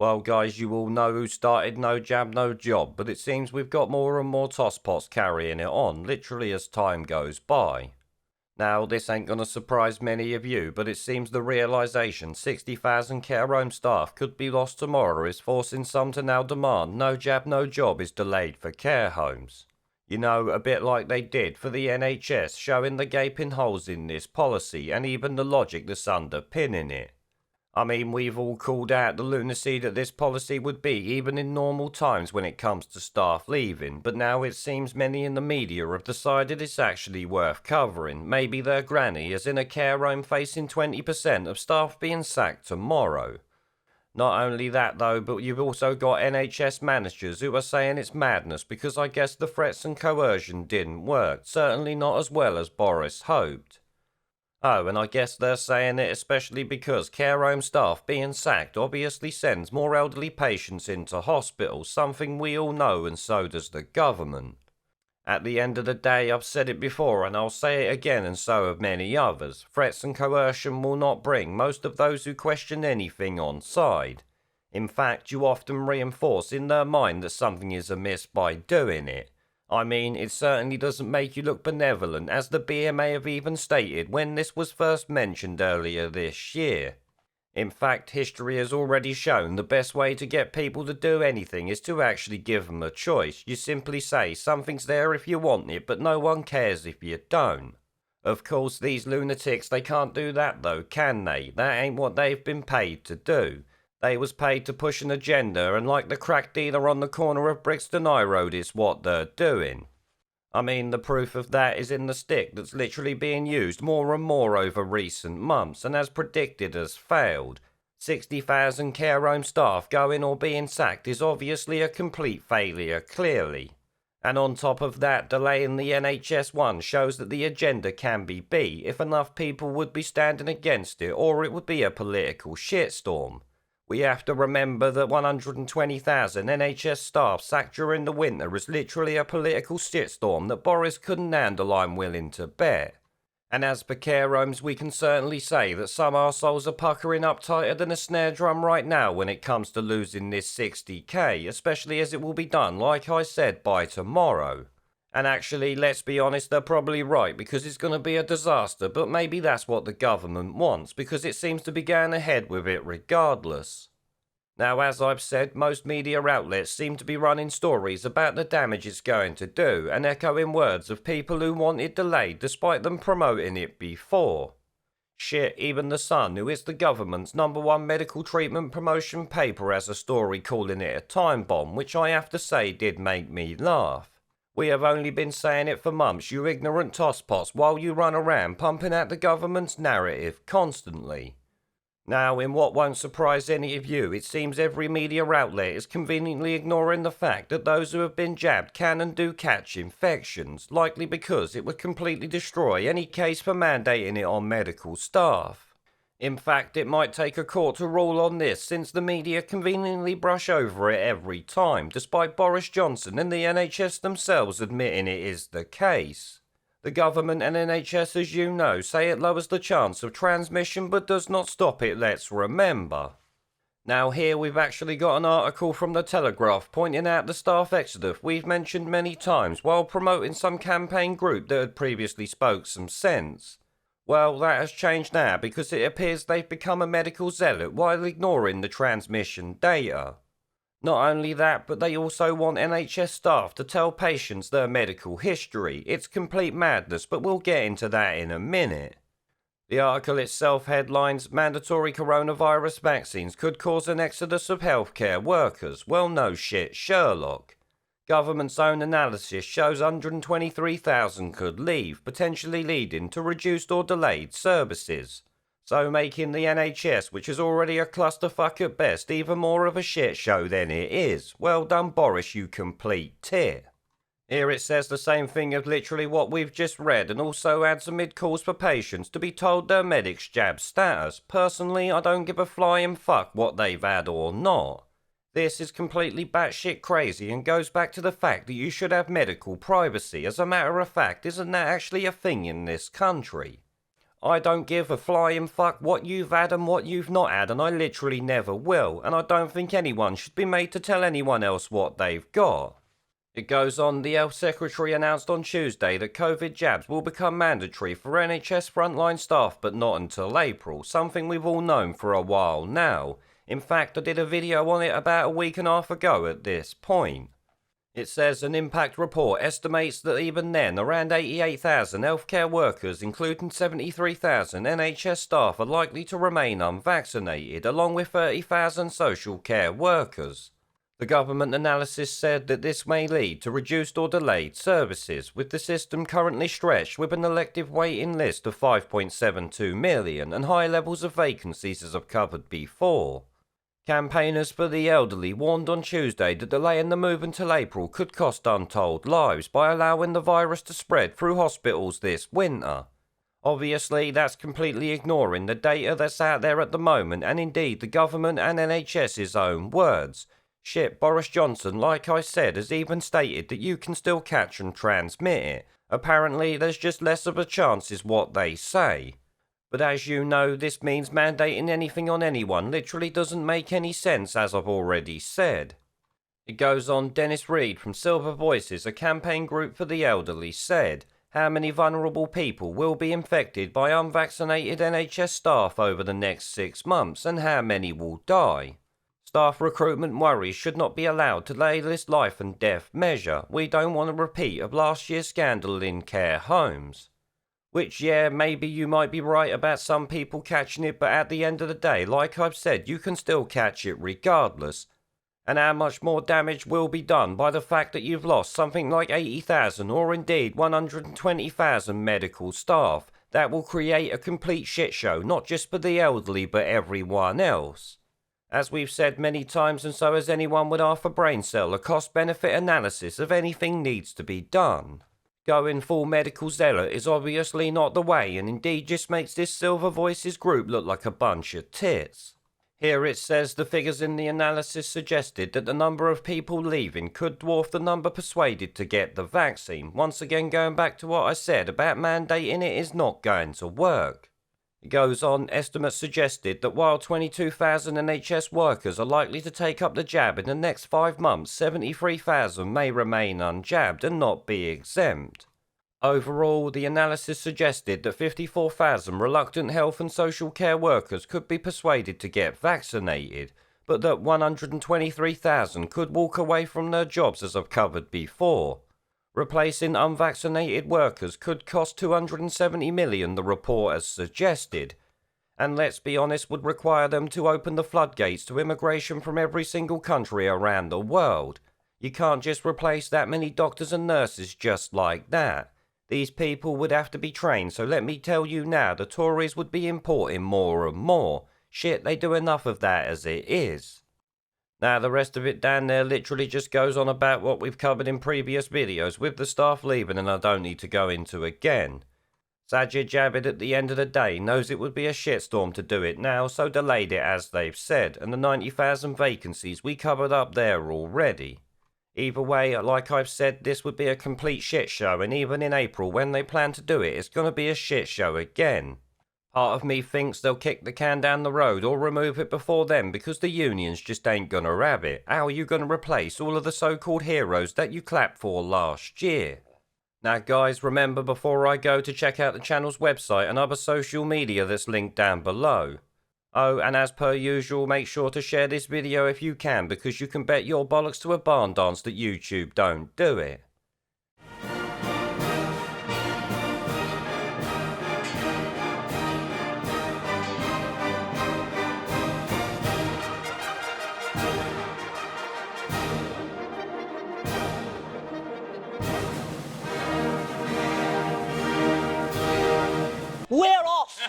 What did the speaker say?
Well, guys, you all know who started No Jab, No Job, but it seems we've got more and more tosspots carrying it on, literally as time goes by. Now, this ain't gonna surprise many of you, but it seems the realisation 60,000 care home staff could be lost tomorrow is forcing some to now demand No Jab, No Job is delayed for care homes. You know, a bit like they did for the NHS, showing the gaping holes in this policy and even the logic that's underpinning it. I mean, we've all called out the lunacy that this policy would be, even in normal times when it comes to staff leaving, but now it seems many in the media have decided it's actually worth covering. Maybe their granny is in a care home facing 20% of staff being sacked tomorrow. Not only that though, but you've also got NHS managers who are saying it's madness because I guess the threats and coercion didn't work, certainly not as well as Boris hoped. Oh, and I guess they're saying it especially because care home staff being sacked obviously sends more elderly patients into hospital, something we all know, and so does the government. At the end of the day, I've said it before and I'll say it again, and so have many others. Threats and coercion will not bring most of those who question anything on side. In fact, you often reinforce in their mind that something is amiss by doing it. I mean, it certainly doesn't make you look benevolent, as the BMA have even stated when this was first mentioned earlier this year. In fact, history has already shown the best way to get people to do anything is to actually give them a choice. You simply say something's there if you want it, but no one cares if you don't. Of course, these lunatics, they can't do that though, can they? That ain't what they've been paid to do. They was paid to push an agenda, and like the crack dealer on the corner of Brixton High Road is what they're doing. I mean, the proof of that is in the stick that's literally being used more and more over recent months, and as predicted has failed. 60,000 care home staff going or being sacked is obviously a complete failure, clearly. And on top of that, delaying the NHS one shows that the agenda can be beat if enough people would be standing against it, or it would be a political shitstorm. We have to remember that 120,000 NHS staff sacked during the winter is literally a political shitstorm that Boris couldn't handle, I'm willing to bet. And as for care homes, we can certainly say that some arseholes are puckering up tighter than a snare drum right now when it comes to losing this 60k, especially as it will be done, like I said, by tomorrow. And actually, let's be honest, they're probably right, because it's going to be a disaster, but maybe that's what the government wants, because it seems to be going ahead with it regardless. Now, as I've said, most media outlets seem to be running stories about the damage it's going to do, and echoing words of people who want it delayed despite them promoting it before. Shit, even The Sun, who is the government's #1 medical treatment promotion paper, has a story calling it a time bomb, which I have to say did make me laugh. We have only been saying it for months, you ignorant tosspots, while you run around pumping out the government's narrative constantly. Now, in what won't surprise any of you, it seems every media outlet is conveniently ignoring the fact that those who have been jabbed can and do catch infections, likely because it would completely destroy any case for mandating it on medical staff. In fact, it might take a court to rule on this, since the media conveniently brush over it every time, despite Boris Johnson and the NHS themselves admitting it is the case. The government and NHS, as you know, say it lowers the chance of transmission but does not stop it, let's remember. Now here we've actually got an article from the Telegraph pointing out the staff exodus we've mentioned many times while promoting some campaign group that had previously spoke some sense. Well, that has changed now because it appears they've become a medical zealot while ignoring the transmission data. Not only that, but they also want NHS staff to tell patients their medical history. It's complete madness, but we'll get into that in a minute. The article itself headlines, "Mandatory coronavirus vaccines could cause an exodus of healthcare workers." Well, no shit, Sherlock. Government's own analysis shows 123,000 could leave, potentially leading to reduced or delayed services. So making the NHS, which is already a clusterfuck at best, even more of a shit show than it is. Well done, Boris, you complete tit. Here it says the same thing of literally what we've just read, and also adds amid calls for patients to be told their medic's jab status. Personally, I don't give a flying fuck what they've had or not. This is completely batshit crazy and goes back to the fact that you should have medical privacy. As a matter of fact, isn't that actually a thing in this country? I don't give a flying fuck what you've had and what you've not had, and I literally never will, and I don't think anyone should be made to tell anyone else what they've got. It goes on, the Health Secretary announced on Tuesday that COVID jabs will become mandatory for NHS frontline staff, but not until April, something we've all known for a while now. In fact, I did a video on it about a week and a half ago at this point. It says an impact report estimates that even then, around 88,000 healthcare workers, including 73,000 NHS staff, are likely to remain unvaccinated, along with 30,000 social care workers. The government analysis said that this may lead to reduced or delayed services, with the system currently stretched with an elective waiting list of 5.72 million and high levels of vacancies as I've covered before. Campaigners for the elderly warned on Tuesday that delaying the move until April could cost untold lives by allowing the virus to spread through hospitals this winter. Obviously, that's completely ignoring the data that's out there at the moment, and indeed the government and NHS's own words. Shit, Boris Johnson, like I said, has even stated that you can still catch and transmit it. Apparently, there's just less of a chance is what they say. But as you know, this means mandating anything on anyone literally doesn't make any sense, as I've already said. It goes on, Dennis Reed from Silver Voices, a campaign group for the elderly, said, how many vulnerable people will be infected by unvaccinated NHS staff over the next 6 months, and how many will die? Staff recruitment worries should not be allowed to lay this life and death measure. We don't want a repeat of last year's scandal in care homes. Which, yeah, maybe you might be right about some people catching it, but at the end of the day, like I've said, you can still catch it regardless. And how much more damage will be done by the fact that you've lost something like 80,000 or indeed 120,000 medical staff. That will create a complete shit show, not just for the elderly, but everyone else. As we've said many times, and so has anyone with half a brain cell, a cost-benefit analysis of anything needs to be done. Going full medical zealot is obviously not the way, and indeed just makes this Silver Voices group look like a bunch of tits. Here it says the figures in the analysis suggested that the number of people leaving could dwarf the number persuaded to get the vaccine. Once again, going back to what I said about mandating it is not going to work. It goes on, estimates suggested that while 22,000 NHS workers are likely to take up the jab in the next 5 months, 73,000 may remain unjabbed and not be exempt. Overall, the analysis suggested that 54,000 reluctant health and social care workers could be persuaded to get vaccinated, but that 123,000 could walk away from their jobs, as I've covered before. Replacing unvaccinated workers could cost 270 million, the report has suggested, and let's be honest, would require them to open the floodgates to immigration from every single country around the world. You can't just replace that many doctors and nurses just like that. These people would have to be trained, so let me tell you now, the Tories would be importing more and more. Shit, they do enough of that as it is. Now, the rest of it down there literally just goes on about what we've covered in previous videos with the staff leaving, and I don't need to go into again. Sajid Javid at the end of the day knows it would be a shitstorm to do it now, so delayed it as they've said, and the 90,000 vacancies we covered up there already. Either way, like I've said, this would be a complete shit show, and even in April when they plan to do it, it's going to be a shit show again. Part of me thinks they'll kick the can down the road or remove it before then because the unions just ain't gonna have it. How are you gonna replace all of the so-called heroes that you clapped for last year? Now guys, remember before I go to check out the channel's website and other social media that's linked down below. Oh, and as per usual, make sure to share this video if you can, because you can bet your bollocks to a barn dance that YouTube don't do it.